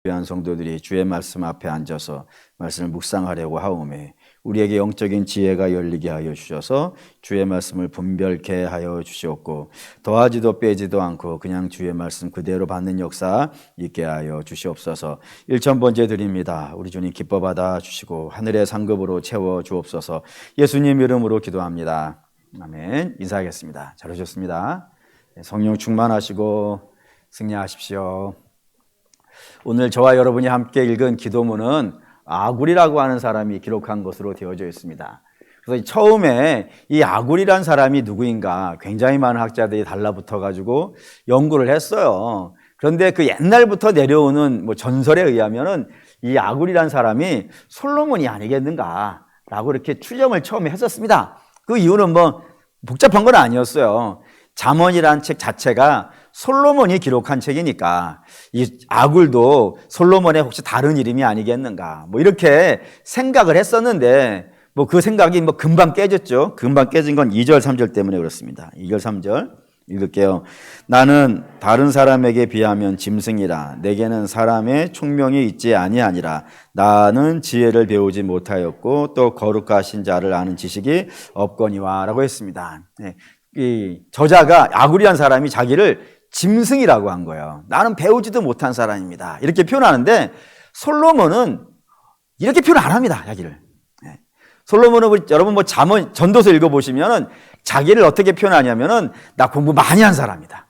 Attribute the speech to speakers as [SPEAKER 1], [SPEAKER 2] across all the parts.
[SPEAKER 1] 귀한 성도들이 주의 말씀 앞에 앉아서 말씀을 묵상하려고 하오매 우리에게 영적인 지혜가 열리게 하여 주셔서 주의 말씀을 분별케 하여 주시옵고 더하지도 빼지도 않고 그냥 주의 말씀 그대로 받는 역사 있게 하여 주시옵소서. 1000번째 드립니다. 우리 주님 기뻐 받아 주시고 하늘의 상급으로 채워 주옵소서. 예수님 이름으로 기도합니다. 아멘. 인사하겠습니다. 잘 오셨습니다. 성령 충만하시고 승리하십시오. 오늘 저와 여러분이 함께 읽은 기도문은 아굴이라고 하는 사람이 기록한 것으로 되어져 있습니다. 그래서 처음에 이 아굴이란 사람이 누구인가 굉장히 많은 학자들이 달라붙어 가지고 연구를 했어요. 그런데 그 옛날부터 내려오는 전설에 의하면은 이 아굴이란 사람이 솔로몬이 아니겠는가라고 이렇게 추정을 처음에 했었습니다. 그 이유는 복잡한 건 아니었어요. 잠언이란 책 자체가 솔로몬이 기록한 책이니까 이 아굴도 솔로몬의 혹시 다른 이름이 아니겠는가 이렇게 생각을 했었는데 그 생각이 금방 깨졌죠. 금방 깨진 건 2절 3절 때문에 그렇습니다. 2절 3절 읽을게요. 나는 다른 사람에게 비하면 짐승이라 내게는 사람의 총명이 있지 아니하니라. 나는 지혜를 배우지 못하였고 또 거룩하신 자를 아는 지식이 없거니와 라고 했습니다. 이 저자가 아굴이란 사람이 자기를 짐승이라고 한 거예요. 나는 배우지도 못한 사람입니다. 이렇게 표현하는데 솔로몬은 이렇게 표현 안 합니다. 자기를. 솔로몬은 여러분 잠언 전도서 읽어보시면 자기를 어떻게 표현하냐면은 나 공부 많이 한 사람이다.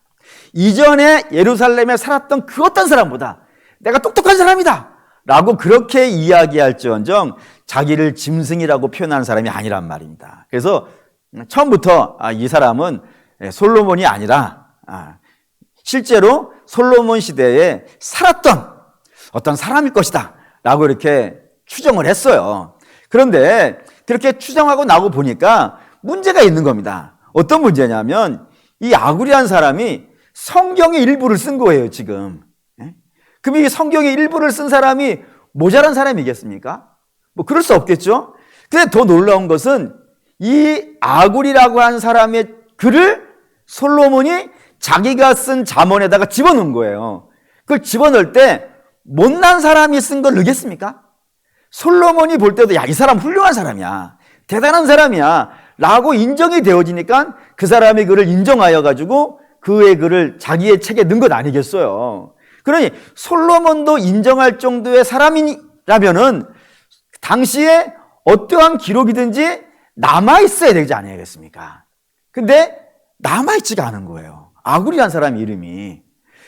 [SPEAKER 1] 이전에 예루살렘에 살았던 그 어떤 사람보다 내가 똑똑한 사람이다. 라고 그렇게 이야기할지언정 자기를 짐승이라고 표현하는 사람이 아니란 말입니다. 그래서 처음부터 이 사람은 솔로몬이 아니라 실제로 솔로몬 시대에 살았던 어떤 사람일 것이다 라고 이렇게 추정을 했어요. 그런데 그렇게 추정하고 나고 보니까 문제가 있는 겁니다. 어떤 문제냐면 이 아굴이라는 사람이 성경의 일부를 쓴 거예요 지금. 그럼 이 성경의 일부를 쓴 사람이 모자란 사람이겠습니까? 그럴 수 없겠죠. 근데 더 놀라운 것은 이 아굴이라고 하는 사람의 글을 솔로몬이 자기가 쓴 잠언에다가 집어넣은 거예요. 그걸 집어넣을 때 못난 사람이 쓴 걸 넣겠습니까? 솔로몬이 볼 때도 이 사람 훌륭한 사람이야, 대단한 사람이야 라고 인정이 되어지니까 그 사람의 글을 인정하여 가지고 그의 글을 자기의 책에 넣은 것 아니겠어요. 그러니 솔로몬도 인정할 정도의 사람이라면은 당시에 어떠한 기록이든지 남아있어야 되지 않겠습니까? 근데 남아있지가 않은 거예요. 아굴이라는 사람 이름이.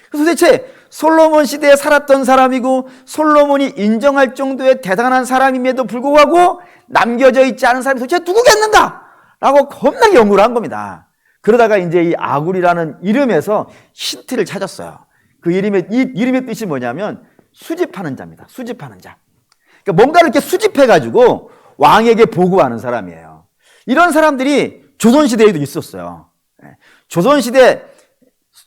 [SPEAKER 1] 그래서 도대체 솔로몬 시대에 살았던 사람이고 솔로몬이 인정할 정도의 대단한 사람임에도 불구하고 남겨져 있지 않은 사람이 도대체 누구겠는가? 라고 겁나게 연구를 한 겁니다. 그러다가 이제 이 아굴이라는 이름에서 힌트를 찾았어요. 이 이름의 뜻이 뭐냐면 수집하는 자입니다. 수집하는 자. 그러니까 뭔가를 이렇게 수집해가지고 왕에게 보고하는 사람이에요. 이런 사람들이 조선시대에도 있었어요. 조선시대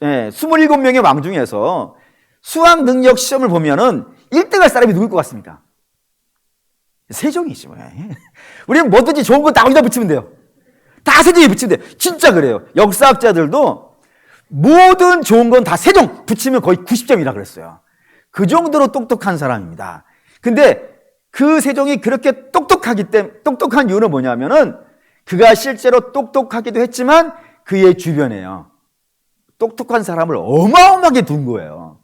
[SPEAKER 1] 27명의 왕 중에서 수학 능력 시험을 보면은 1등 할 사람이 누굴 것 같습니까? 세종이죠. 우리는 뭐든지 좋은 거 다 어디다 붙이면 돼요. 다 세종에 붙이면 돼요. 진짜 그래요. 역사학자들도 모든 좋은 건 다 세종 붙이면 거의 90점이라 그랬어요. 그 정도로 똑똑한 사람입니다. 근데 그 세종이 그렇게 똑똑한 이유는 뭐냐면은 그가 실제로 똑똑하기도 했지만 그의 주변에요, 똑똑한 사람을 어마어마하게 둔 거예요.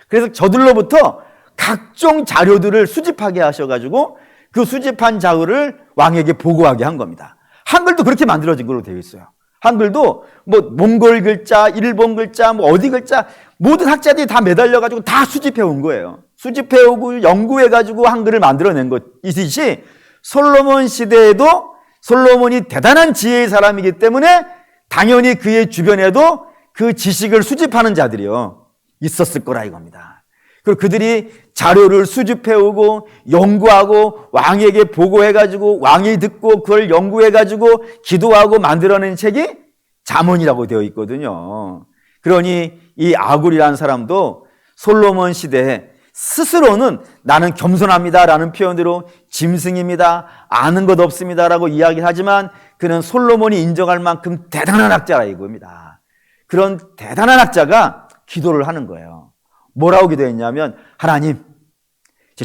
[SPEAKER 1] 그래서 저들로부터 각종 자료들을 수집하게 하셔가지고 그 수집한 자료를 왕에게 보고하게 한 겁니다. 한글도 그렇게 만들어진 걸로 되어 있어요. 한글도 몽골 글자, 일본 글자, 어디 글자 모든 학자들이 다 매달려가지고 다 수집해 온 거예요. 수집해오고 연구해가지고 한글을 만들어낸 것이듯이 솔로몬 시대에도 솔로몬이 대단한 지혜의 사람이기 때문에 당연히 그의 주변에도 그 지식을 수집하는 자들이요 있었을 거라 이겁니다. 그리고 그들이 자료를 수집해오고 연구하고 왕에게 보고해가지고 왕이 듣고 그걸 연구해가지고 기도하고 만들어낸 책이 잠언이라고 되어 있거든요. 그러니 이 아굴이라는 사람도 솔로몬 시대에 스스로는 나는 겸손합니다라는 표현으로 짐승입니다, 아는 것 없습니다라고 이야기하지만 그는 솔로몬이 인정할 만큼 대단한 학자라 이겁니다. 그런 대단한 학자가 기도를 하는 거예요. 뭐라고 기도했냐면, 하나님,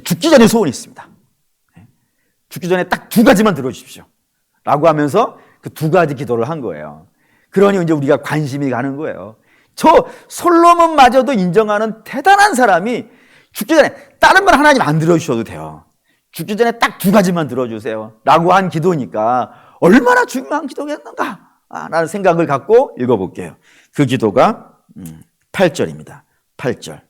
[SPEAKER 1] 죽기 전에 소원이 있습니다. 죽기 전에 딱 2가지만 들어주십시오. 라고 하면서 그 2가지 기도를 한 거예요. 그러니 이제 우리가 관심이 가는 거예요. 저 솔로몬마저도 인정하는 대단한 사람이 죽기 전에 다른 건 하나님 안 들어주셔도 돼요. 죽기 전에 딱 2가지만 들어주세요. 라고 한 기도니까 얼마나 중요한 기도였는가? 라는 생각을 갖고 읽어볼게요. 그 기도가 8절입니다. 8절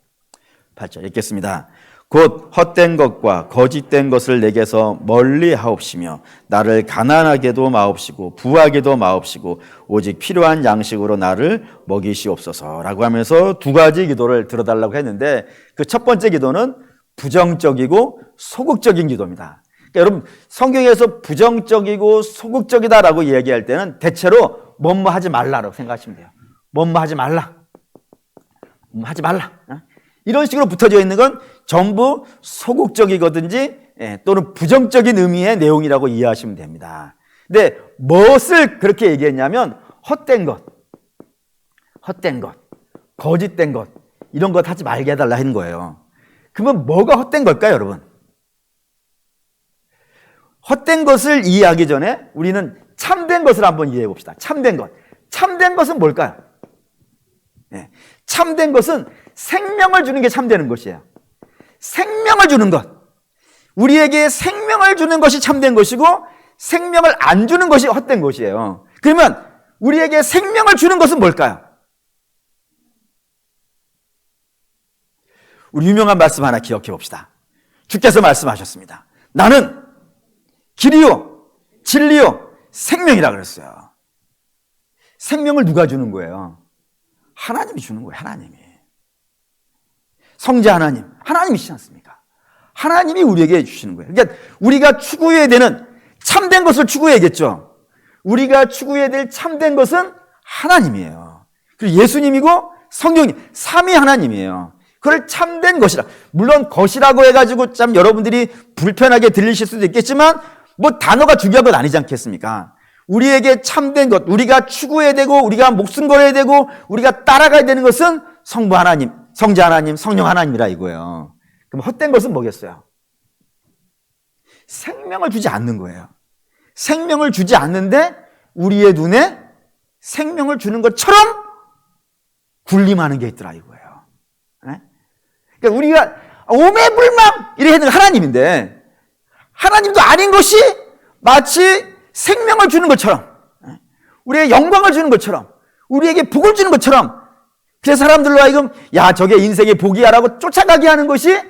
[SPEAKER 1] 읽겠습니다. 곧 헛된 것과 거짓된 것을 내게서 멀리 하옵시며 나를 가난하게도 마옵시고 부하게도 마옵시고 오직 필요한 양식으로 나를 먹이시옵소서라고 하면서 2가지 기도를 들어달라고 했는데 그 첫 번째 기도는 부정적이고 소극적인 기도입니다. 그러니까 여러분 성경에서 부정적이고 소극적이다라고 얘기할 때는 대체로 뭐뭐 하지 말라라고 생각하시면 돼요. 뭐뭐 하지 말라. 뭐 하지 말라. 이런 식으로 붙어져 있는 건 전부 소극적이거든지 또는 부정적인 의미의 내용이라고 이해하시면 됩니다. 근데 무엇을 그렇게 얘기했냐면 헛된 것, 거짓된 것 이런 것 하지 말게 해달라 하는 거예요. 그러면 뭐가 헛된 걸까요, 여러분? 헛된 것을 이해하기 전에 우리는 참된 것을 한번 이해해 봅시다. 참된 것. 참된 것은 뭘까요? 참된 것은 생명을 주는 게 참되는 것이에요. 생명을 주는 것. 우리에게 생명을 주는 것이 참된 것이고 생명을 안 주는 것이 헛된 것이에요. 그러면 우리에게 생명을 주는 것은 뭘까요? 우리 유명한 말씀 하나 기억해 봅시다. 주께서 말씀하셨습니다. 나는 길이요, 진리요, 생명이라 그랬어요. 생명을 누가 주는 거예요? 하나님이 주는 거예요. 하나님이. 성자 하나님이시지 않습니까? 하나님이 우리에게 주시는 거예요. 그러니까 우리가 추구해야 되는 참된 것을 추구해야겠죠. 우리가 추구해야 될 참된 것은 하나님이에요. 그리고 예수님이고 성령님, 삼위 하나님이에요. 그걸 참된 것이라. 물론 것이라고 해가지고 참 여러분들이 불편하게 들리실 수도 있겠지만 뭐 단어가 중요한 건 아니지 않겠습니까? 우리에게 참된 것, 우리가 추구해야 되고 우리가 목숨 걸어야 되고 우리가 따라가야 되는 것은 성부 하나님, 성자 하나님, 성령 하나님이라 이거예요. 그럼 헛된 것은 뭐겠어요? 생명을 주지 않는 거예요. 생명을 주지 않는데 우리의 눈에 생명을 주는 것처럼 군림하는 게 있더라 이거예요. 그러니까 우리가 오매불망 이렇게 하는 하나님인데 하나님도 아닌 것이 마치 생명을 주는 것처럼 우리에게 영광을 주는 것처럼 우리에게 복을 주는 것처럼 그래서 사람들로 하여금 야 저게 인생의 복이야 라고 쫓아가게 하는 것이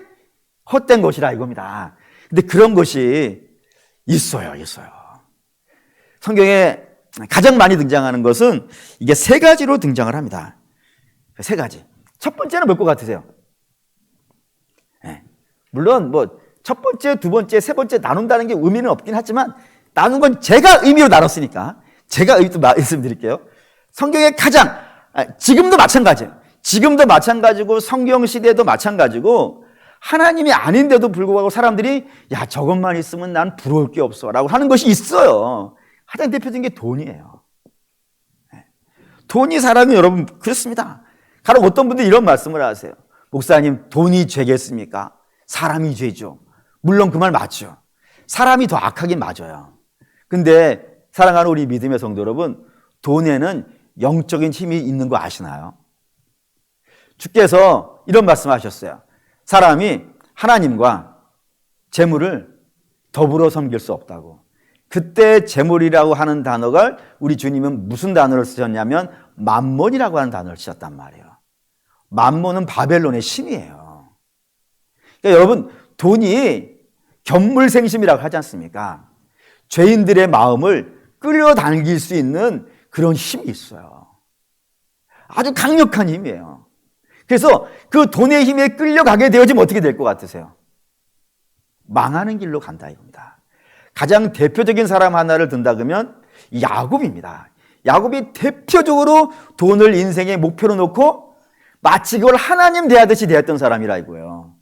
[SPEAKER 1] 헛된 것이라 이겁니다. 근데 그런 것이 있어요. 성경에 가장 많이 등장하는 것은 이게 3가지로 등장을 합니다. 3가지. 첫 번째는 뭘 것 같으세요? 물론 뭐 첫 번째, 2번째, 3번째 나눈다는 게 의미는 없긴 하지만 나눈 건 제가 의미로 나눴으니까 제가 의미도 말씀드릴게요. 성경에 가장 지금도 마찬가지예요. 지금도 마찬가지고 성경 시대도 마찬가지고 하나님이 아닌데도 불구하고 사람들이 야 저것만 있으면 난 부러울 게 없어 라고 하는 것이 있어요. 가장 대표적인 게 돈이에요. 돈이 사람이 여러분 그렇습니다. 가령 어떤 분들이 이런 말씀을 하세요. 목사님 돈이 죄겠습니까? 사람이 죄죠. 물론 그 말 맞죠. 사람이 더 악하긴 맞아요. 근데 사랑하는 우리 믿음의 성도 여러분, 돈에는 영적인 힘이 있는 거 아시나요? 주께서 이런 말씀하셨어요. 사람이 하나님과 재물을 더불어 섬길 수 없다고. 그때 재물이라고 하는 단어가 우리 주님은 무슨 단어를 쓰셨냐면 만몬이라고 하는 단어를 쓰셨단 말이에요. 만몬은 바벨론의 신이에요. 그러니까 여러분 돈이 견물생심이라고 하지 않습니까? 죄인들의 마음을 끌어당길 수 있는 그런 힘이 있어요. 아주 강력한 힘이에요. 그래서 그 돈의 힘에 끌려가게 되어지면 어떻게 될 것 같으세요? 망하는 길로 간다 이겁니다. 가장 대표적인 사람 하나를 든다 그러면 야곱입니다. 야곱이 대표적으로 돈을 인생의 목표로 놓고 마치 그걸 하나님 대하듯이 대했던 사람이라 이거예요.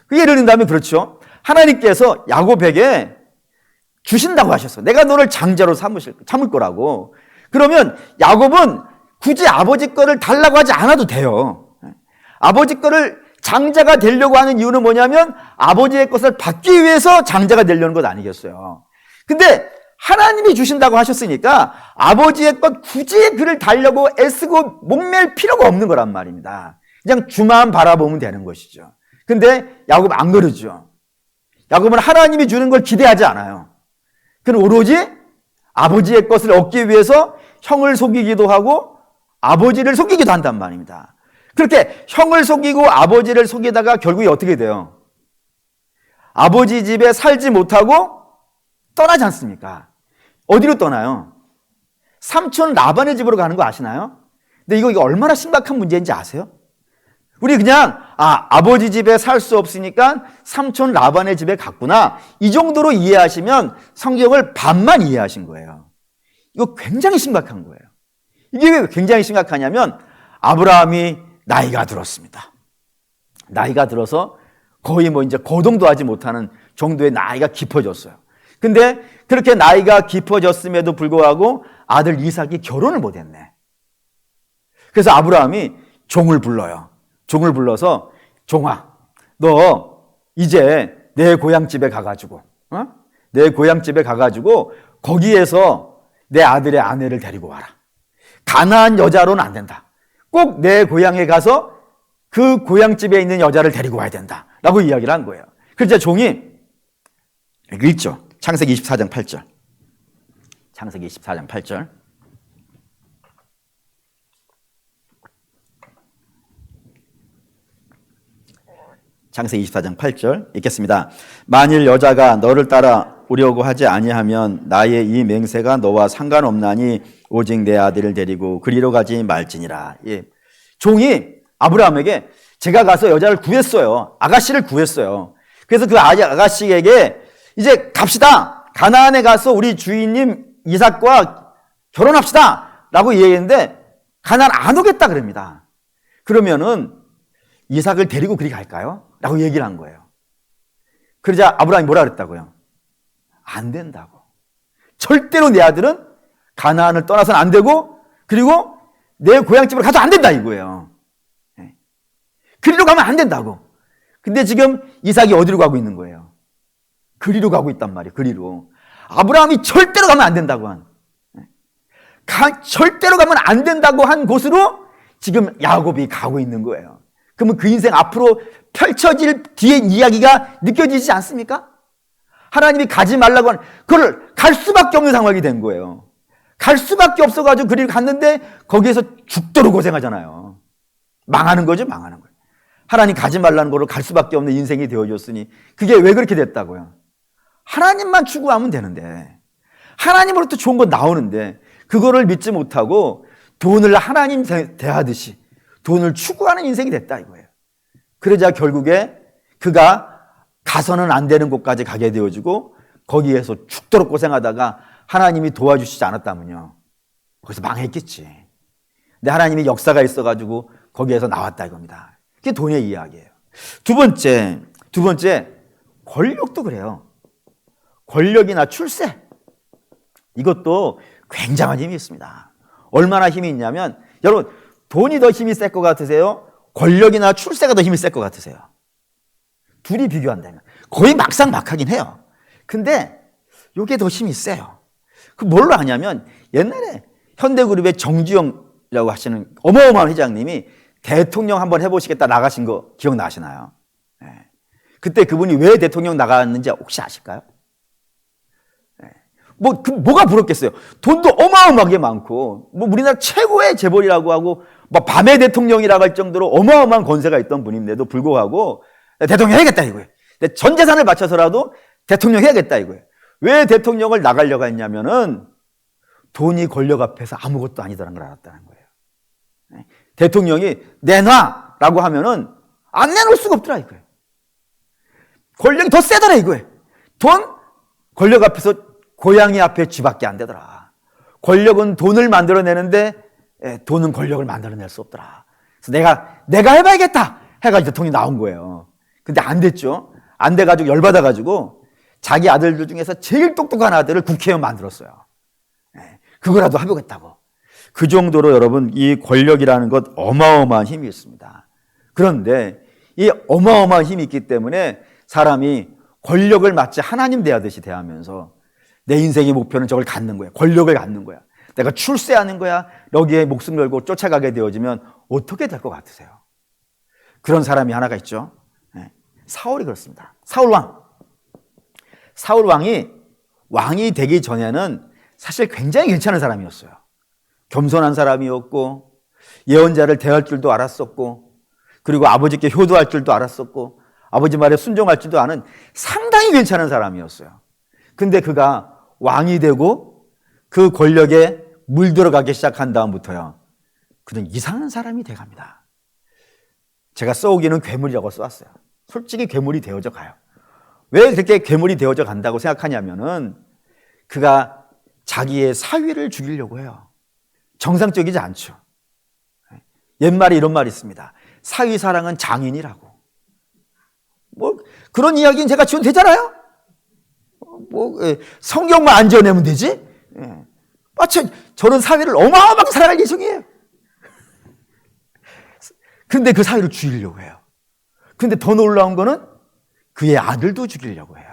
[SPEAKER 1] 그 예를 든다면 그렇죠. 하나님께서 야곱에게 주신다고 하셨어. 내가 너를 장자로 삼을 거라고. 그러면 야곱은 굳이 아버지 거를 달라고 하지 않아도 돼요. 아버지 거를 장자가 되려고 하는 이유는 뭐냐면 아버지의 것을 받기 위해서 장자가 되려는 것 아니겠어요. 근데 하나님이 주신다고 하셨으니까 아버지의 것 굳이 그를 달려고 애쓰고 목맬 필요가 없는 거란 말입니다. 그냥 주만 바라보면 되는 것이죠. 근데 야곱 안 그러죠. 야곱은 하나님이 주는 걸 기대하지 않아요. 그는 오로지 아버지의 것을 얻기 위해서 형을 속이기도 하고 아버지를 속이기도 한단 말입니다. 그렇게 형을 속이고 아버지를 속이다가 결국에 어떻게 돼요? 아버지 집에 살지 못하고 떠나지 않습니까? 어디로 떠나요? 삼촌 라반의 집으로 가는 거 아시나요? 근데 이거 얼마나 심각한 문제인지 아세요? 우리 그냥 아버지 집에 살 수 없으니까 삼촌 라반의 집에 갔구나, 이 정도로 이해하시면 성경을 반만 이해하신 거예요. 이거 굉장히 심각한 거예요. 이게 왜 굉장히 심각하냐면 아브라함이 나이가 들었습니다. 나이가 들어서 거의 이제 거동도 하지 못하는 정도의 나이가 깊어졌어요. 근데 그렇게 나이가 깊어졌음에도 불구하고 아들 이삭이 결혼을 못했네. 그래서 아브라함이 종을 불러요. 종을 불러서 종아, 너 이제 내 고향집에 가가지고 내 고향집에 가가지고 거기에서 내 아들의 아내를 데리고 와라. 가나안 여자로는 안 된다. 꼭 내 고향에 가서 그 고향집에 있는 여자를 데리고 와야 된다 라고 이야기를 한 거예요. 그래서 종이 읽죠. 창세기 24장 8절. 창세기 24장 8절. 창세기 24장 8절 읽겠습니다. 만일 여자가 너를 따라 오려고 하지 아니하면 나의 이 맹세가 너와 상관없나니 오직 내 아들을 데리고 그리로 가지 말지니라. 예. 종이 아브라함에게 제가 가서 여자를 구했어요. 아가씨를 구했어요. 그래서 그 아가씨에게 이제 갑시다. 가나안에 가서 우리 주인님 이삭과 결혼합시다 라고 얘기했는데 가나안 안 오겠다 그럽니다. 그러면은 이삭을 데리고 그리 갈까요? 라고 얘기를 한 거예요. 그러자 아브라함이 뭐라 그랬다고요? 안 된다고. 절대로 내 아들은 가나안을 떠나서는 안 되고 그리고 내 고향집으로 가도 안 된다 이거예요. 그리로 가면 안 된다고. 근데 지금 이삭이 어디로 가고 있는 거예요? 그리로 가고 있단 말이에요. 그리로. 아브라함이 절대로 가면 안 된다고 절대로 가면 안 된다고 한 곳으로 지금 야곱이 가고 있는 거예요. 그러면 그 인생 앞으로 펼쳐질 뒤에 이야기가 느껴지지 않습니까? 하나님이 가지 말라고 하는 그걸 갈 수밖에 없는 상황이 된 거예요. 갈 수밖에 없어가지고 그리로 갔는데 거기에서 죽도록 고생하잖아요. 망하는 거죠, 망하는 거예요. 하나님 가지 말라는 거를 갈 수밖에 없는 인생이 되어졌으니 그게 왜 그렇게 됐다고요? 하나님만 추구하면 되는데 하나님으로부터 좋은 거 나오는데 그거를 믿지 못하고 돈을 하나님 대하듯이 돈을 추구하는 인생이 됐다 이거예요. 그러자 결국에 그가 가서는 안 되는 곳까지 가게 되어지고 거기에서 죽도록 고생하다가 하나님이 도와주시지 않았다면요 거기서 망했겠지. 근데 하나님이 역사가 있어가지고 거기에서 나왔다 이겁니다. 그게 돈의 이야기예요. 두 번째 권력도 그래요. 권력이나 출세 이것도 굉장한 힘이 있습니다. 얼마나 힘이 있냐면 여러분 돈이 더 힘이 셀 것 같으세요? 권력이나 출세가 더 힘이 셀 것 같으세요? 둘이 비교한다면 거의 막상막하긴 해요. 근데 이게 더 힘이 세요. 그 뭘로 하냐면 옛날에 현대그룹의 정주영이라고 하시는 어마어마한 회장님이 대통령 한번 해보시겠다 나가신 거 기억나시나요? 네. 그때 그분이 왜 대통령 나갔는지 혹시 아실까요? 네. 뭐가 부럽겠어요? 돈도 어마어마하게 많고, 우리나라 최고의 재벌이라고 하고, 밤의 대통령이라고 할 정도로 어마어마한 권세가 있던 분인데도 불구하고, 대통령 해야겠다 이거예요. 전 재산을 바쳐서라도 대통령 해야겠다 이거예요. 왜 대통령을 나가려고 했냐면은, 돈이 권력 앞에서 아무것도 아니다라는 걸 알았다는 거예요. 네. 대통령이 내놔라고 하면은 안 내놓을 수가 없더라 이거예요. 권력이 더 세더라 이거예요. 권력 앞에서 고양이 앞에 쥐밖에 안 되더라. 권력은 돈을 만들어내는데 돈은 권력을 만들어낼 수 없더라. 그래서 내가 해봐야겠다 해가지고 대통령이 나온 거예요. 근데 안 됐죠. 안 돼가지고 열받아가지고 자기 아들들 중에서 제일 똑똑한 아들을 국회의원 만들었어요. 그거라도 해보겠다고. 그 정도로 여러분 이 권력이라는 것 어마어마한 힘이 있습니다. 그런데 이 어마어마한 힘이 있기 때문에 사람이 권력을 마치 하나님 대하듯이 대하면서 내 인생의 목표는 저걸 갖는 거야. 권력을 갖는 거야. 내가 출세하는 거야. 여기에 목숨 걸고 쫓아가게 되어지면 어떻게 될 것 같으세요? 그런 사람이 하나가 있죠. 사울이 그렇습니다. 사울 왕이 왕이 되기 전에는 사실 굉장히 괜찮은 사람이었어요. 겸손한 사람이었고 예언자를 대할 줄도 알았었고 그리고 아버지께 효도할 줄도 알았었고 아버지 말에 순종할 줄도 아는 상당히 괜찮은 사람이었어요. 근데 그가 왕이 되고 그 권력에 물들어가기 시작한 다음부터요, 그는 이상한 사람이 돼갑니다. 제가 써오기는 괴물이라고 써왔어요. 솔직히 괴물이 되어져 가요. 왜 그렇게 괴물이 되어져 간다고 생각하냐면은 그가 자기의 사위를 죽이려고 해요. 정상적이지 않죠. 옛말에 이런 말이 있습니다. 사위 사랑은 장인이라고. 뭐 그런 이야기는 제가 지금 되잖아요. 성경만 안 지어내면 되지. 마치 저는 사위를 어마어마하게 사랑할 예정이에요. 근데 그 사위를 죽이려고 해요. 근데 더 놀라운 거는 그의 아들도 죽이려고 해요.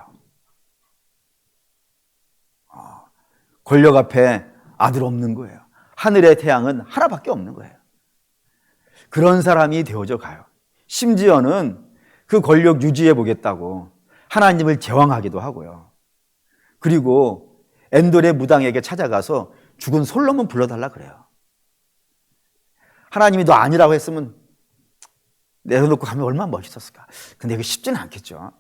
[SPEAKER 1] 권력 앞에 아들 없는 거예요. 하늘의 태양은 하나밖에 없는 거예요. 그런 사람이 되어져 가요. 심지어는 그 권력 유지해 보겠다고 하나님을 제왕하기도 하고요. 그리고 엔돌의 무당에게 찾아가서 죽은 솔로몬 불러달라 그래요. 하나님이 너 아니라고 했으면 내려놓고 가면 얼마나 멋있었을까. 근데 이게 쉽지는 않겠죠.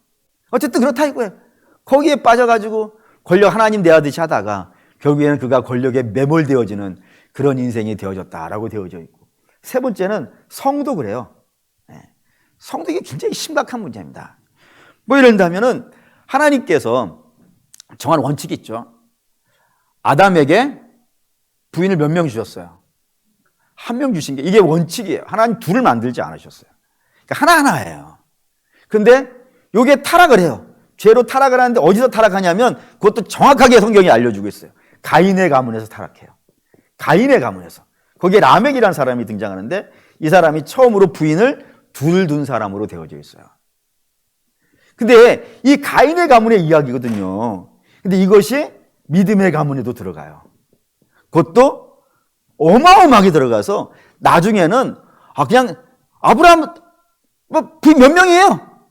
[SPEAKER 1] 어쨌든 그렇다 이거예요. 거기에 빠져가지고 권력 하나님 대하듯이 하다가 결국에는 그가 권력에 매몰되어지는 그런 인생이 되어졌다라고 되어져 있고, 세 번째는 성도 그래요. 성도 이게 굉장히 심각한 문제입니다. 뭐 이런다면은 하나님께서 정한 원칙이 있죠. 아담에게 부인을 몇 명 주셨어요? 한 명 주신 게 이게 원칙이에요. 하나님 둘을 만들지 않으셨어요. 그러니까 하나하나예요. 근데 요게 타락을 해요. 죄로 타락을 하는데 어디서 타락하냐면 그것도 정확하게 성경이 알려주고 있어요. 가인의 가문에서 타락해요. 가인의 가문에서. 거기에 라멕이라는 사람이 등장하는데 이 사람이 처음으로 부인을 둘 둔 사람으로 되어져 있어요. 근데 이 가인의 가문의 이야기거든요. 근데 이것이 믿음의 가문에도 들어가요. 그것도 어마어마하게 들어가서 나중에는 그냥 아브라함 부인 몇 명이에요?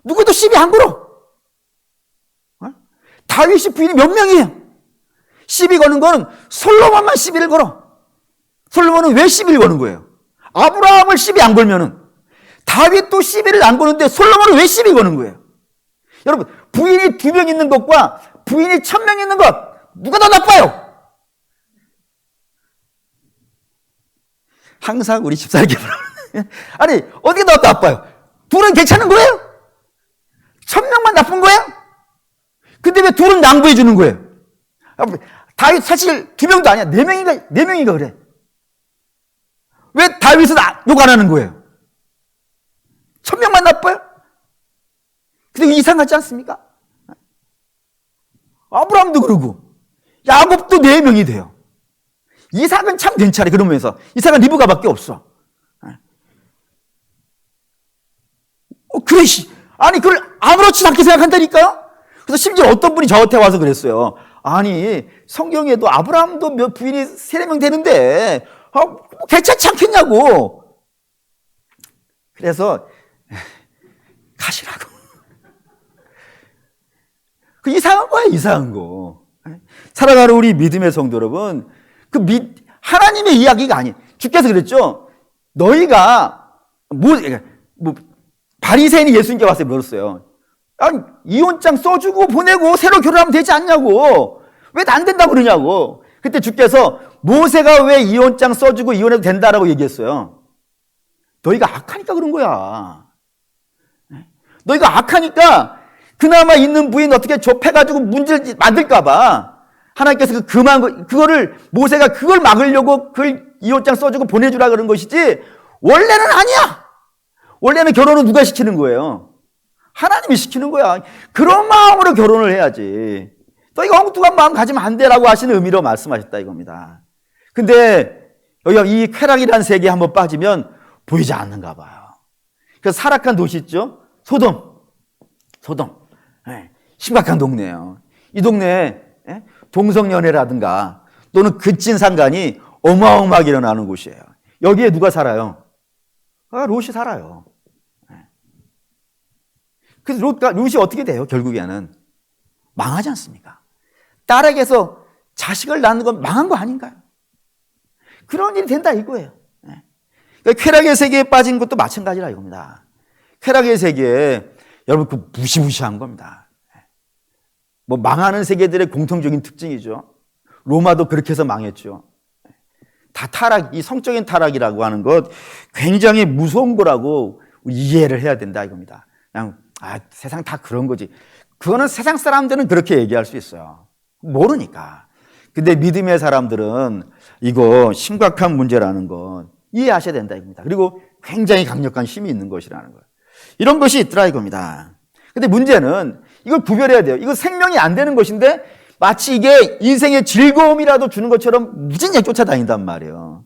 [SPEAKER 1] 누구도 시비 안 걸어. 다윗이 부인이 몇 명이에요? 시비 거는 거는 솔로몬만 시비를 걸어. 솔로몬은 왜 시비를 거는 거예요? 아브라함을 시비 안 걸면은 다윗도 시비를 안 거는데 솔로몬은 왜 시비 거는 거예요? 여러분, 부인이 2명 있는 것과 부인이 1000명 있는 것 누가 더 나빠요? 항상 우리 집사에게 아니 어디가 더 나빠요? 둘은 괜찮은 거예요? 1000명만 나쁜 거예요? 근데 왜 둘은 양보해 주는 거예요? 다윗 사실 2명도 아니야. 4명인가 그래. 왜 다윗은 욕 안 하는 거예요? 1000명만 나빠요? 근데 이상하지 않습니까? 아브라함도 그러고 야곱도 4명이 돼요. 이삭은 참 괜찮아. 그러면서 이삭은 리브가밖에 없어. 그래, 아니 그걸 아무렇지도 않게 생각한다니까요? 그래서 심지어 어떤 분이 저한테 와서 그랬어요. 아니 성경에도 아브라함도 몇 부인이 3-4명 되는데 괜찮지 않겠냐고. 그래서 가시라고. 그 이상한 거야, 이상한 거. 살아가는 우리 믿음의 성도 여러분, 하나님의 이야기가 아니에요. 주께서 그랬죠. 너희가 바리새인이 예수님께 와서 물었어요. 아니, 이혼장 써주고 보내고 새로 결혼하면 되지 않냐고. 왜 안 된다고 그러냐고. 그때 주께서 모세가 왜 이혼장 써주고 이혼해도 된다라고 얘기했어요. 너희가 악하니까 그런 거야. 너희가 악하니까 그나마 있는 부인 어떻게 좁혀가지고 문제를 만들까봐 하나님께서 그거를 모세가 그걸 막으려고 그걸 이혼장 써주고 보내주라 그런 것이지 원래는 아니야. 원래는 결혼은 누가 시키는 거예요? 하나님이 시키는 거야. 그런 마음으로 결혼을 해야지. 너희가 엉뚱한 마음 가지면 안 되라고 하시는 의미로 말씀하셨다 이겁니다. 근데 여기가 이 쾌락이라는 세계에 한번 빠지면 보이지 않는가 봐요. 그 사락한 도시 있죠? 소돔. 예, 심각한 동네예요. 이 동네에 동성연애라든가 또는 그찐 상간이 어마어마하게 일어나는 곳이에요. 여기에 누가 살아요? 롯이 살아요. 그래서 롯이 어떻게 돼요? 결국에는 망하지 않습니까? 딸에게서 자식을 낳는 건 망한 거 아닌가요? 그런 일이 된다 이거예요. 그러니까 쾌락의 세계에 빠진 것도 마찬가지라 이겁니다. 쾌락의 세계에 여러분 그 무시무시한 겁니다. 뭐 망하는 세계들의 공통적인 특징이죠. 로마도 그렇게 해서 망했죠. 다 타락, 이 성적인 타락이라고 하는 것 굉장히 무서운 거라고 이해를 해야 된다 이겁니다. 그냥 세상 다 그런 거지. 그거는 세상 사람들은 그렇게 얘기할 수 있어요. 모르니까. 근데 믿음의 사람들은 이거 심각한 문제라는 건 이해하셔야 된다 이겁니다. 그리고 굉장히 강력한 힘이 있는 것이라는 거예요. 이런 것이 있더라 이겁니다. 근데 문제는 이걸 구별해야 돼요. 이거 생명이 안 되는 것인데 마치 이게 인생의 즐거움이라도 주는 것처럼 무진장 쫓아다닌단 말이에요.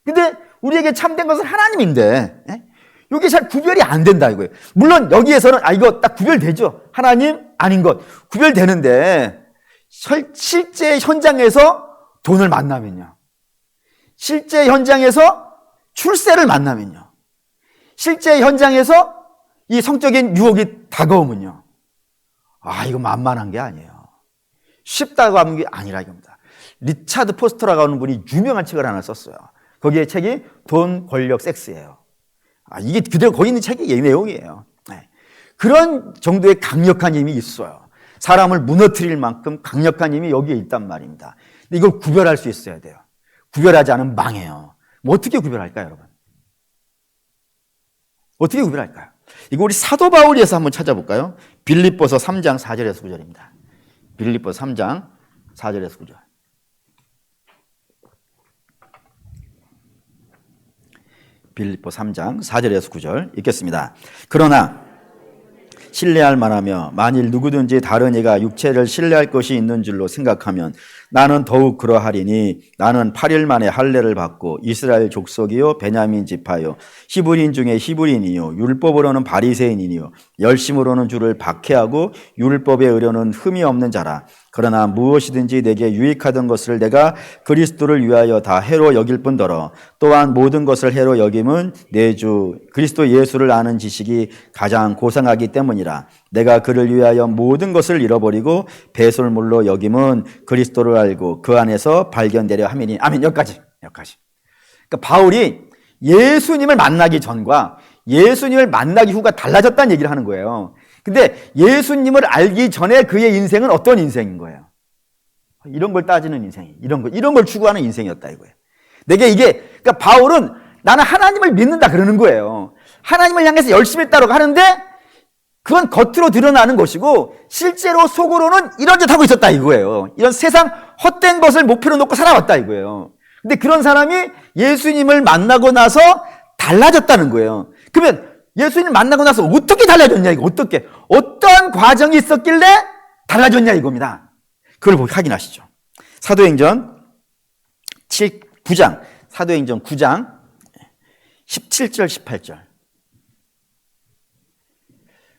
[SPEAKER 1] 근데 우리에게 참된 것은 하나님인데 이게 잘 구별이 안 된다 이거예요. 물론 여기에서는 이거 딱 구별되죠. 하나님 아닌 것 구별되는데 실제 현장에서 돈을 만나면요. 실제 현장에서 출세를 만나면요. 실제 현장에서 이 성적인 유혹이 다가오면요. 이거 만만한 게 아니에요. 쉽다고 하는 게 아니라 이겁니다. 리차드 포스터라고 하는 분이 유명한 책을 하나 썼어요. 거기에 책이 돈, 권력, 섹스예요. 이게 그대로 거기 있는 책이 이 내용이에요. 그런 정도의 강력한 힘이 있어요. 사람을 무너뜨릴 만큼 강력한 힘이 여기에 있단 말입니다. 근데 이걸 구별할 수 있어야 돼요. 구별하지 않으면 망해요. 뭐 어떻게 구별할까요, 여러분? 어떻게 구별할까요? 이거 우리 사도 바울에서 한번 찾아볼까요? 빌립보서 3장 4절에서 9절입니다. 빌립보서 3장 4절에서 9절. 빌립보 3장 4절에서 9절 읽겠습니다. 그러나 신뢰할 만하며 만일 누구든지 다른 이가 육체를 신뢰할 것이 있는 줄로 생각하면 나는 더욱 그러하리니 나는 8일 만에 할례를 받고 이스라엘 족속이요 베냐민 지파요 히브리인 중에 히브리인이요 율법으로는 바리새인이요 열심으로는 주를 박해하고 율법의 의료는 흠이 없는 자라. 그러나 무엇이든지 내게 유익하던 것을 내가 그리스도를 위하여 다 해로 여길 뿐더러 또한 모든 것을 해로 여김은 내 주 그리스도 예수를 아는 지식이 가장 고상하기 때문이라. 내가 그를 위하여 모든 것을 잃어버리고 배설물로 여김은 그리스도를 알고 그 안에서 발견되려 함이니. 아멘. 여기까지. 그러니까 바울이 예수님을 만나기 전과 예수님을 만나기 후가 달라졌다는 얘기를 하는 거예요. 근데 예수님을 알기 전에 그의 인생은 어떤 인생인 거예요? 이런 걸 따지는 인생이, 이런 걸 추구하는 인생이었다 이거예요. 그러니까 바울은 나는 하나님을 믿는다 그러는 거예요. 하나님을 향해서 열심히 따라가는데 그건 겉으로 드러나는 것이고 실제로 속으로는 이런 짓 하고 있었다 이거예요. 이런 세상 헛된 것을 목표로 놓고 살아왔다 이거예요. 근데 그런 사람이 예수님을 만나고 나서 달라졌다는 거예요. 그러면 예수님을 만나고 나서 어떻게 달라졌냐 이거 어떤 과정이 있었길래 달라졌냐 이겁니다. 그걸 확인하시죠. 사도행전 9장 17절 18절.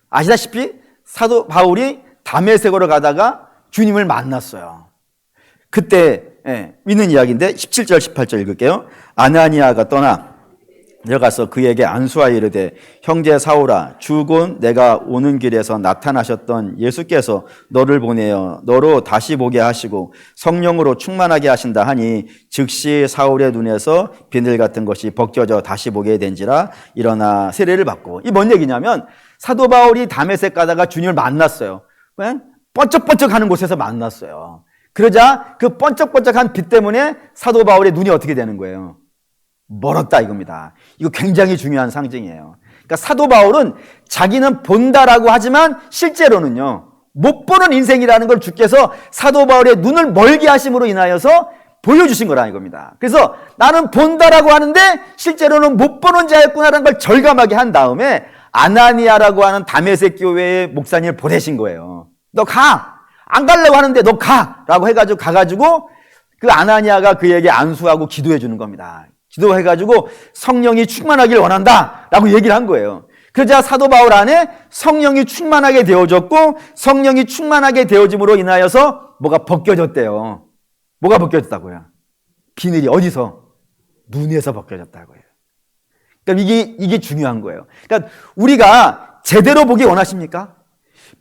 [SPEAKER 1] 아시다시피 사도 바울이 다메섹으로 가다가 주님을 만났어요. 그때 있는 이야기인데 17절 18절 읽을게요. 아나니아가 떠나 들어가서 그에게 안수하여 이르되 형제 사울아 주 곧 내가 오는 길에서 나타나셨던 예수께서 너를 보내어 너로 다시 보게 하시고 성령으로 충만하게 하신다 하니 즉시 사울의 눈에서 비늘 같은 것이 벗겨져 다시 보게 된지라. 일어나 세례를 받고. 이 뭔 얘기냐면 사도 바울이 다메섹 가다가 주님을 만났어요. 번쩍번쩍하는 곳에서 만났어요. 그러자 그 번쩍번쩍한 빛 때문에 사도 바울의 눈이 어떻게 되는 거예요? 멀었다 이겁니다. 이거 굉장히 중요한 상징이에요. 그러니까 사도 바울은 자기는 본다라고 하지만 실제로는요 못 보는 인생이라는 걸 주께서 사도 바울의 눈을 멀게 하심으로 인하여서 보여주신 거라 이겁니다. 그래서 나는 본다라고 하는데 실제로는 못 보는 자였구나라는 걸 절감하게 한 다음에 아나니아라고 하는 다메섹 교회의 목사님을 보내신 거예요. 너 가! 안 가려고 하는데 너 가! 라고 해가지고 가가지고 그 아나니아가 그에게 안수하고 기도해 주는 겁니다. 기도해가지고 성령이 충만하길 원한다 라고 얘기를 한 거예요. 그러자 사도 바울 안에 성령이 충만하게 되어졌고 성령이 충만하게 되어짐으로 인하여서 뭐가 벗겨졌대요. 뭐가 벗겨졌다고요? 비늘이 어디서? 눈에서 벗겨졌다고요. 그러니까 이게 중요한 거예요. 그러니까 우리가 제대로 보기 원하십니까?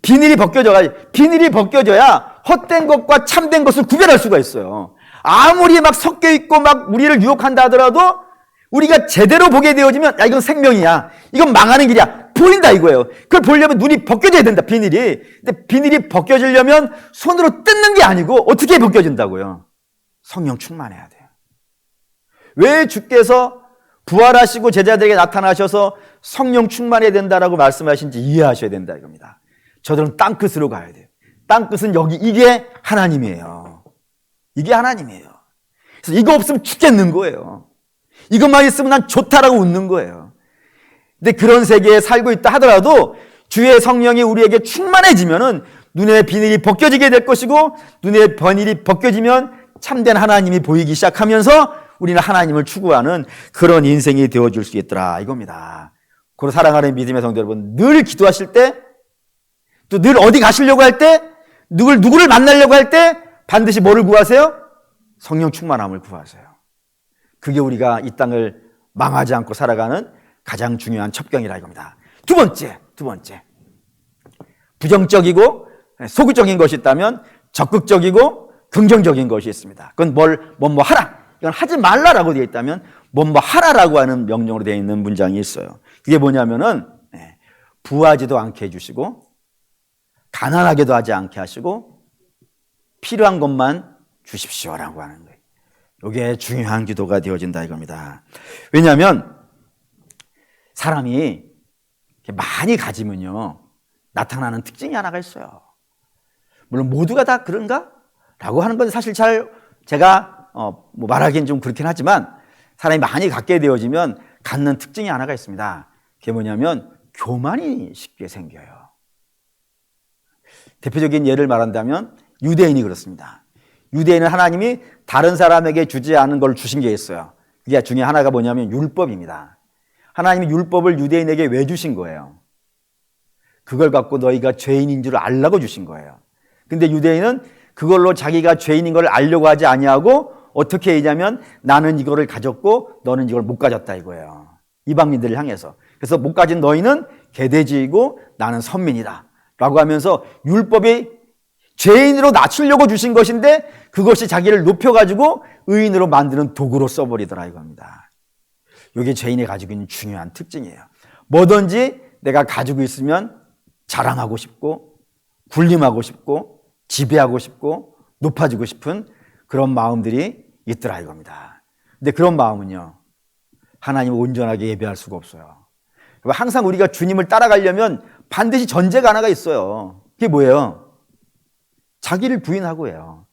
[SPEAKER 1] 비늘이 벗겨져야 헛된 것과 참된 것을 구별할 수가 있어요. 아무리 막 섞여 있고 막 우리를 유혹한다 하더라도 우리가 제대로 보게 되어지면 야, 이건 생명이야. 이건 망하는 길이야. 보인다 이거예요. 그걸 보려면 눈이 벗겨져야 된다, 비늘이. 근데 비늘이 벗겨지려면 손으로 뜯는 게 아니고 어떻게 벗겨진다고요? 성령 충만해야 돼요. 왜 주께서 부활하시고 제자들에게 나타나셔서 성령 충만해야 된다라고 말씀하신지 이해하셔야 된다 이겁니다. 저들은 땅끝으로 가야 돼요. 땅끝은 여기, 이게 하나님이에요. 이게 하나님이에요. 그래서 이거 없으면 죽겠는 거예요. 이것만 있으면 난 좋다라고 웃는 거예요. 근데 그런 세계에 살고 있다 하더라도 주의 성령이 우리에게 충만해지면은 눈의 비늘이 벗겨지게 될 것이고 눈의 비늘이 벗겨지면 참된 하나님이 보이기 시작하면서 우리는 하나님을 추구하는 그런 인생이 되어줄 수 있더라 이겁니다. 그리고 사랑하는 믿음의 성도 여러분, 늘 기도하실 때, 또 늘 어디 가시려고 할 때, 누구를 만나려고 할 때 반드시 뭐를 구하세요? 성령 충만함을 구하세요. 그게 우리가 이 땅을 망하지 않고 살아가는 가장 중요한 첩경이라 이겁니다. 두 번째. 부정적이고 소극적인 것이 있다면 적극적이고 긍정적인 것이 있습니다. 그건 뭐 하라. 이건 하지 말라라고 되어 있다면 뭐 하라라고 하는 명령으로 되어 있는 문장이 있어요. 그게 뭐냐면은 부하지도 않게 해주시고 가난하게도 하지 않게 하시고 필요한 것만 주십시오라고 하는 거예요. 이게 중요한 기도가 되어진다 이겁니다. 왜냐하면 사람이 많이 가지면요 나타나는 특징이 하나가 있어요. 물론 모두가 다 그런가? 라고 하는 건 사실 잘 제가 뭐 말하기엔 좀 그렇긴 하지만 사람이 많이 갖게 되어지면 갖는 특징이 하나가 있습니다. 그게 뭐냐면 교만이 쉽게 생겨요. 대표적인 예를 말한다면 유대인이 그렇습니다. 유대인은 하나님이 다른 사람에게 주지 않은 걸 주신 게 있어요. 그게 중에 하나가 뭐냐면 율법입니다. 하나님이 율법을 유대인에게 왜 주신 거예요? 그걸 갖고 너희가 죄인인 줄 알라고 주신 거예요. 근데 유대인은 그걸로 자기가 죄인인 걸 알려고 하지 아니하고 어떻게 했냐면 나는 이거를 가졌고 너는 이걸 못 가졌다 이거예요. 이방인들을 향해서. 그래서 못 가진 너희는 개돼지이고 나는 선민이다 라고 하면서 율법이 죄인으로 낮추려고 주신 것인데 그것이 자기를 높여가지고 의인으로 만드는 도구로 써버리더라 이겁니다. 이게 죄인이 가지고 있는 중요한 특징이에요. 뭐든지 내가 가지고 있으면 자랑하고 싶고 군림하고 싶고 지배하고 싶고 높아지고 싶은 그런 마음들이 있더라 이겁니다. 근데 그런 마음은요 하나님을 온전하게 예배할 수가 없어요. 항상 우리가 주님을 따라가려면 반드시 전제가 하나가 있어요. 그게 뭐예요? 자기를 부인하고 해요.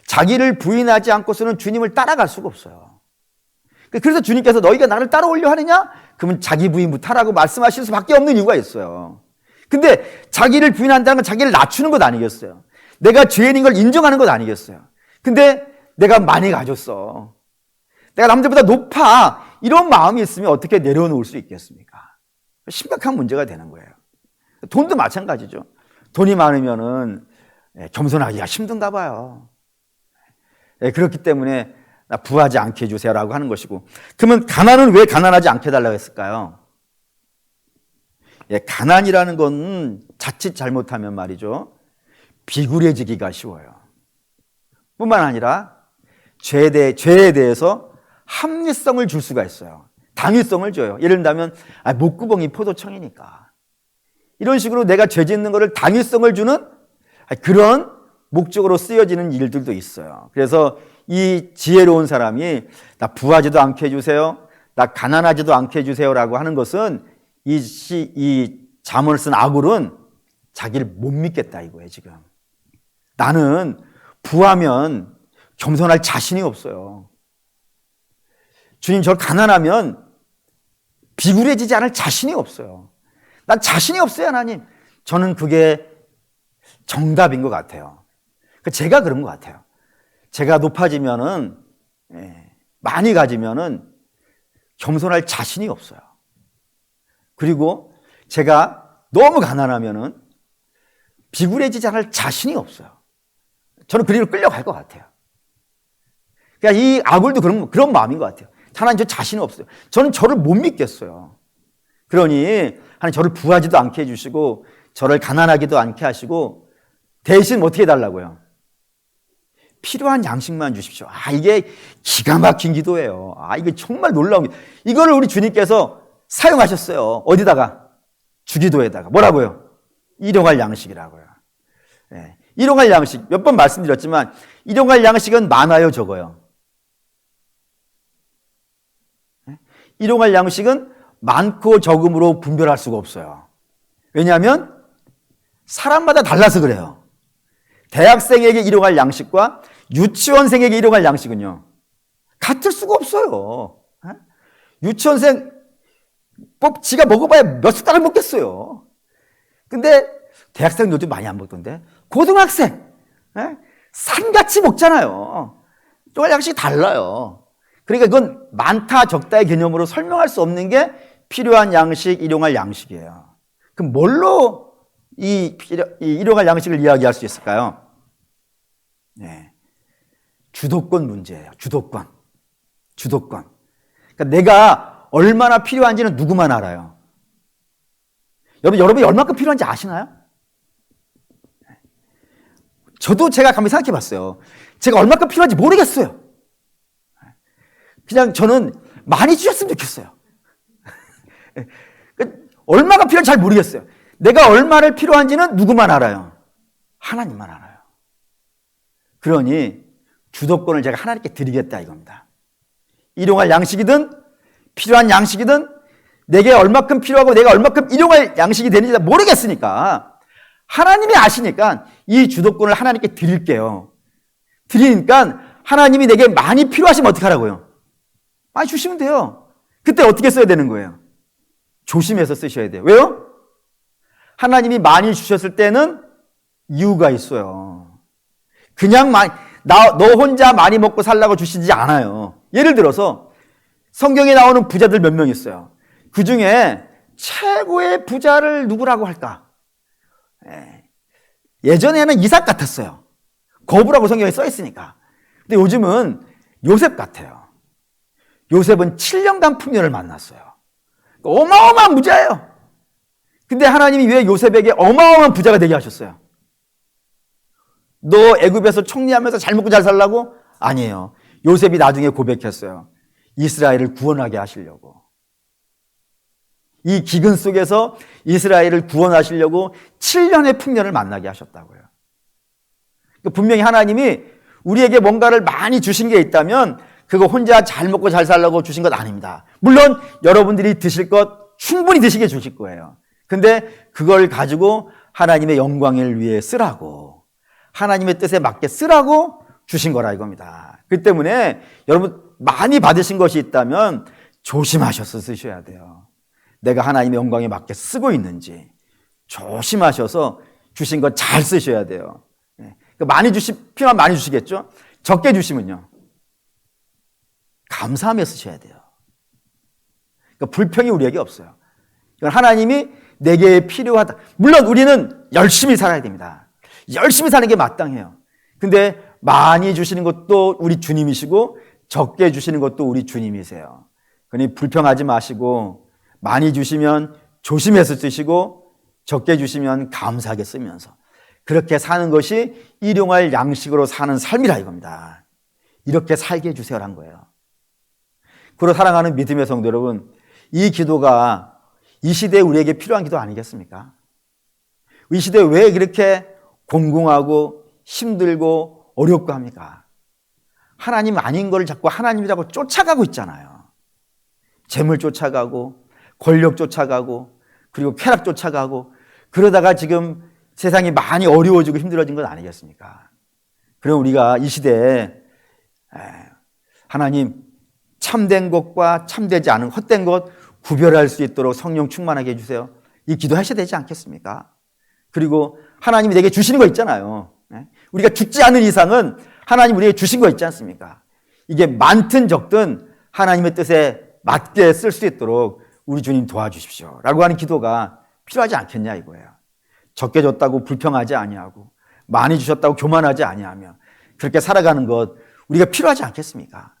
[SPEAKER 1] 자기를 부인하지 않고서는 주님을 따라갈 수가 없어요. 그래서 주님께서 너희가 나를 따라오려 하느냐? 그러면 자기 부인부터 하라고 말씀하실 수밖에 없는 이유가 있어요. 근데 자기를 부인한다는 건 자기를 낮추는 것 아니겠어요? 내가 죄인인 걸 인정하는 것 아니겠어요? 근데 내가 많이 가졌어. 내가 남들보다 높아. 이런 마음이 있으면 어떻게 내려놓을 수 있겠습니까? 심각한 문제가 되는 거예요. 돈도 마찬가지죠. 돈이 많으면은 겸손하기가 힘든가 봐요. 그렇기 때문에 나 부하지 않게 해주세요라고 하는 것이고, 그러면 가난은 왜 가난하지 않게 해달라고 했을까요? 가난이라는 건 자칫 잘못하면 말이죠 비굴해지기가 쉬워요. 뿐만 아니라 죄에 대해서 합리성을 줄 수가 있어요. 당위성을 줘요. 예를 들면 목구멍이 포도청이니까 이런 식으로 내가 죄 짓는 거를 당위성을 주는 그런 목적으로 쓰여지는 일들도 있어요. 그래서 이 지혜로운 사람이 나 부하지도 않게 해주세요, 나 가난하지도 않게 해주세요라고 하는 것은 이 잠언을 쓴 아굴은 자기를 못 믿겠다 이거예요. 지금 나는 부하면 겸손할 자신이 없어요. 주님, 저 가난하면 비굴해지지 않을 자신이 없어요. 난 자신이 없어요, 하나님. 저는 그게 정답인 것 같아요. 제가 그런 것 같아요. 제가 높아지면은, 많이 가지면은 겸손할 자신이 없어요. 그리고 제가 너무 가난하면은 비굴해지지 않을 자신이 없어요. 저는 그리로 끌려갈 것 같아요. 그러니까 이 아굴도 그런 마음인 것 같아요. 하나님, 저 자신이 없어요. 저는 저를 못 믿겠어요. 그러니 하나님, 저를 부하지도 않게 해주시고 저를 가난하기도 않게 하시고 대신 어떻게 해달라고요? 필요한 양식만 주십시오. 이게 기가 막힌 기도예요. 이게 정말 놀라운 게, 이거를 우리 주님께서 사용하셨어요. 어디다가? 주기도에다가. 뭐라고요? 일용할 양식이라고요. 네. 일용할 양식, 몇 번 말씀드렸지만 일용할 양식은 많아요, 적어요? 네? 일용할 양식은 많고 적음으로 분별할 수가 없어요. 왜냐하면 사람마다 달라서 그래요. 대학생에게 일용할 양식과 유치원생에게 일용할 양식은요, 같을 수가 없어요. 유치원생 지가 먹어봐야 몇 숟가락 먹겠어요. 근데 대학생 요즘 많이 안 먹던데, 고등학생 산같이 먹잖아요. 일용할 양식이 달라요. 그러니까 이건 많다 적다의 개념으로 설명할 수 없는 게 필요한 양식, 일용할 양식이에요. 그럼 뭘로 이 일용할 양식을 이야기할 수 있을까요? 네. 주도권 문제예요. 주도권. 그러니까 내가 얼마나 필요한지는 누구만 알아요. 여러분이 얼마큼 필요한지 아시나요? 저도 제가 가만히 생각해 봤어요. 제가 얼마큼 필요한지 모르겠어요. 그냥 저는 많이 주셨으면 좋겠어요. 얼마가 필요한지 잘 모르겠어요. 내가 얼마를 필요한지는 누구만 알아요? 하나님만 알아요. 그러니 주도권을 제가 하나님께 드리겠다 이겁니다. 일용할 양식이든 필요한 양식이든 내게 얼마큼 필요하고 내가 얼마큼 일용할 양식이 되는지 모르겠으니까 하나님이 아시니까 이 주도권을 하나님께 드릴게요. 드리니까 하나님이 내게 많이 필요하시면 어떻게 하라고요? 많이 주시면 돼요. 그때 어떻게 써야 되는 거예요? 조심해서 쓰셔야 돼요. 왜요? 하나님이 많이 주셨을 때는 이유가 있어요. 그냥 너 혼자 많이 먹고 살라고 주시지 않아요. 예를 들어서 성경에 나오는 부자들 몇 명 있어요. 그 중에 최고의 부자를 누구라고 할까? 예전에는 이삭 같았어요. 거부라고 성경에 써 있으니까. 근데 요즘은 요셉 같아요. 요셉은 7년간 풍년을 만났어요. 어마어마한 부자예요. 근데 하나님이 왜 요셉에게 어마어마한 부자가 되게 하셨어요? 너 애굽에서 총리하면서 잘 먹고 잘 살라고? 아니에요. 요셉이 나중에 고백했어요. 이스라엘을 구원하게 하시려고. 이 기근 속에서 이스라엘을 구원하시려고 7년의 풍년을 만나게 하셨다고요. 분명히 하나님이 우리에게 뭔가를 많이 주신 게 있다면 그거 혼자 잘 먹고 잘 살라고 주신 것 아닙니다. 물론 여러분들이 드실 것 충분히 드시게 주실 거예요. 근데 그걸 가지고 하나님의 영광을 위해 쓰라고, 하나님의 뜻에 맞게 쓰라고 주신 거라 이겁니다. 그 때문에 여러분 많이 받으신 것이 있다면 조심하셔서 쓰셔야 돼요. 내가 하나님의 영광에 맞게 쓰고 있는지 조심하셔서 주신 것 잘 쓰셔야 돼요. 많이 필요하면 많이 주시겠죠? 적게 주시면요, 감사하며 쓰셔야 돼요. 그러니까 불평이 우리에게 없어요. 이건 하나님이 내게 필요하다. 물론 우리는 열심히 살아야 됩니다. 열심히 사는 게 마땅해요. 근데 많이 주시는 것도 우리 주님이시고 적게 주시는 것도 우리 주님이세요. 그러니 불평하지 마시고 많이 주시면 조심해서 쓰시고 적게 주시면 감사하게 쓰면서 그렇게 사는 것이 일용할 양식으로 사는 삶이라 이겁니다. 이렇게 살게 해주세요라는 거예요. 그리고 사랑하는 믿음의 성도 여러분, 이 기도가 이 시대에 우리에게 필요한 기도 아니겠습니까? 이 시대에 왜 그렇게 공공하고 힘들고 어렵고 합니까? 하나님 아닌 걸 자꾸 하나님이라고 쫓아가고 있잖아요. 재물 쫓아가고 권력 쫓아가고 그리고 쾌락 쫓아가고 그러다가 지금 세상이 많이 어려워지고 힘들어진 건 아니겠습니까? 그럼 우리가 이 시대에 하나님 참된 것과 참되지 않은 헛된 것 구별할 수 있도록 성령 충만하게 해주세요. 이 기도하셔야 되지 않겠습니까? 그리고 하나님이 내게 주시는 거 있잖아요. 우리가 죽지 않은 이상은 하나님 우리에게 주신 거 있지 않습니까? 이게 많든 적든 하나님의 뜻에 맞게 쓸 수 있도록 우리 주님 도와주십시오 라고 하는 기도가 필요하지 않겠냐 이거예요. 적게 줬다고 불평하지 아니하고 많이 주셨다고 교만하지 아니하며 그렇게 살아가는 것 우리가 필요하지 않겠습니까?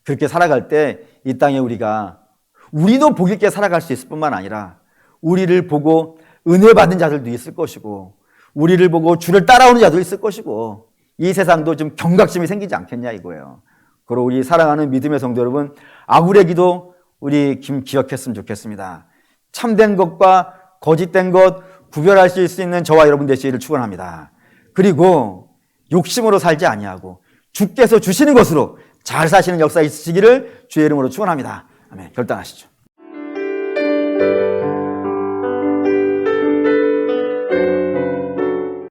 [SPEAKER 1] 그렇게 살아갈 때 이 땅에 우리도 복 있게 살아갈 수 있을 뿐만 아니라 우리를 보고 은혜 받는 자들도 있을 것이고 우리를 보고 주를 따라오는 자도 있을 것이고 이 세상도 좀 경각심이 생기지 않겠냐 이거예요. 그리고 우리 사랑하는 믿음의 성도 여러분, 아굴의 기도 우리 기억했으면 좋겠습니다. 참된 것과 거짓된 것 구별할 수 있는 저와 여러분 되시기를 축원합니다. 그리고 욕심으로 살지 아니하고 주께서 주시는 것으로 잘 사시는 역사 있으시기를 주의 이름으로 축원합니다. 아멘. 결단하시죠.